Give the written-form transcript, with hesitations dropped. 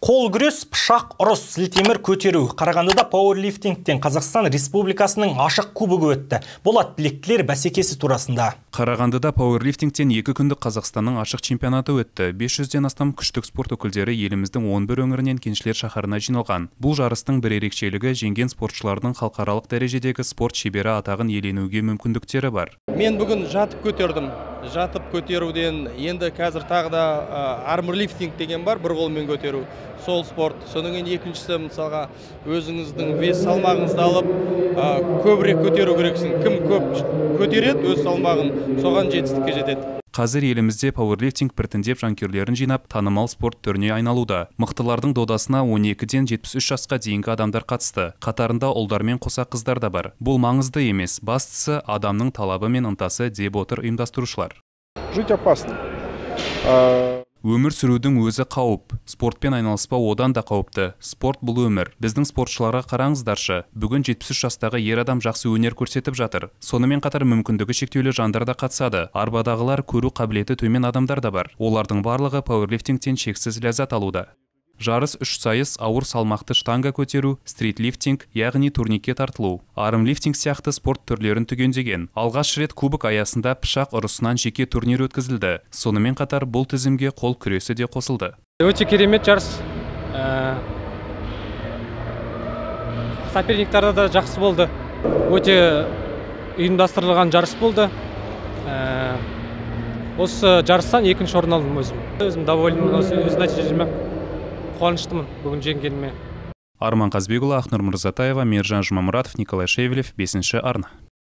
Қол күрес, пышақ ұрыс, сілтемір көтеру. Қарағандыда пауэрлифтингтен Қазақстан Республикасының ашық кубогы өтті. Болат білектілер бәсекесі турасында. Қарағандыда пауэрлифтингтен 2 күндік Қазақстанның ашық чемпионаты өтті. 500-ден астам күштік спорт өкілдері еліміздің 11 өңірінен кеншілер шаһарына жиналған. Бұл жарыстың бір ерекшелігі жеңген спортшылардың халықаралық дәрежедегі спорт шебері атағын иеленуге мүмкіндіктері бар. Мен бүгін жатып көтердім. Жатып көтеруден енді қазір тағы да армрлифтинг деген бар, бір қолмен көтеру. Сол спорт. Соның кейін екіншісі мысалға өзіңіздің вес салмағыңызды алып, көбірек көтеру керексің. Кім көп көтереді, өз салмағын, соған жетістікке жетеді. Қазір елімізде пауэрлифтинг біртіндеп жанкүйерлерін жинап, танымал спорт түріне айналуда. Мықтылардың додасына 12-ден 73 жасқа дейінгі адамдар қатысты. Қатарында ұлдармен қоса қыздар да бар. Бұл маңызды емес, бастысы адамның талабы мен ынтасы деп отыр ұйымдастырушылар. Жить опасно. Өмір сүрудің өзі қауіп. Спортпен айналыспау одан да қауіпті. Спорт бұл өмір. Біздің спортшыларға қараңыздаршы. Бүгін 73 жастағы ер адам жақсы өнер көрсетіп жатыр. Сонымен қатар мүмкіндігі шектеулі жандар да қатысады. Арбадағылар көру қабілеті төмен адамдар да бар. Олардың барлығы пауэрлифтингтен шексіз ләззат алуда. Жарыс 3 сайыс, ауыр салмақты штанга көтеру, стритлифтинг, яғни турникке тартылу. Армлифтинг сияқты спорт түрлерін түгендеген. Алғаш рет кубок аясында пышақ ұрысынан жеке турнир өткізілді. Сонымен қатар бұл тізімге қол күресі де қосылды. Өте керемет жарыс. Соперниктары да жақсы болды. Өте ұйымдастырылған жарыс болды. Осы жарыстан екінші орын алдым өзім. Өзім довольнмын, өз нәтижеме қуаныштымын бүгін жеңгеніме. Арман Қазбекұлы, Ақнұр Мырзатаева, Мержан Жұмамұратов, Николай Шевелев, 5-ші арна.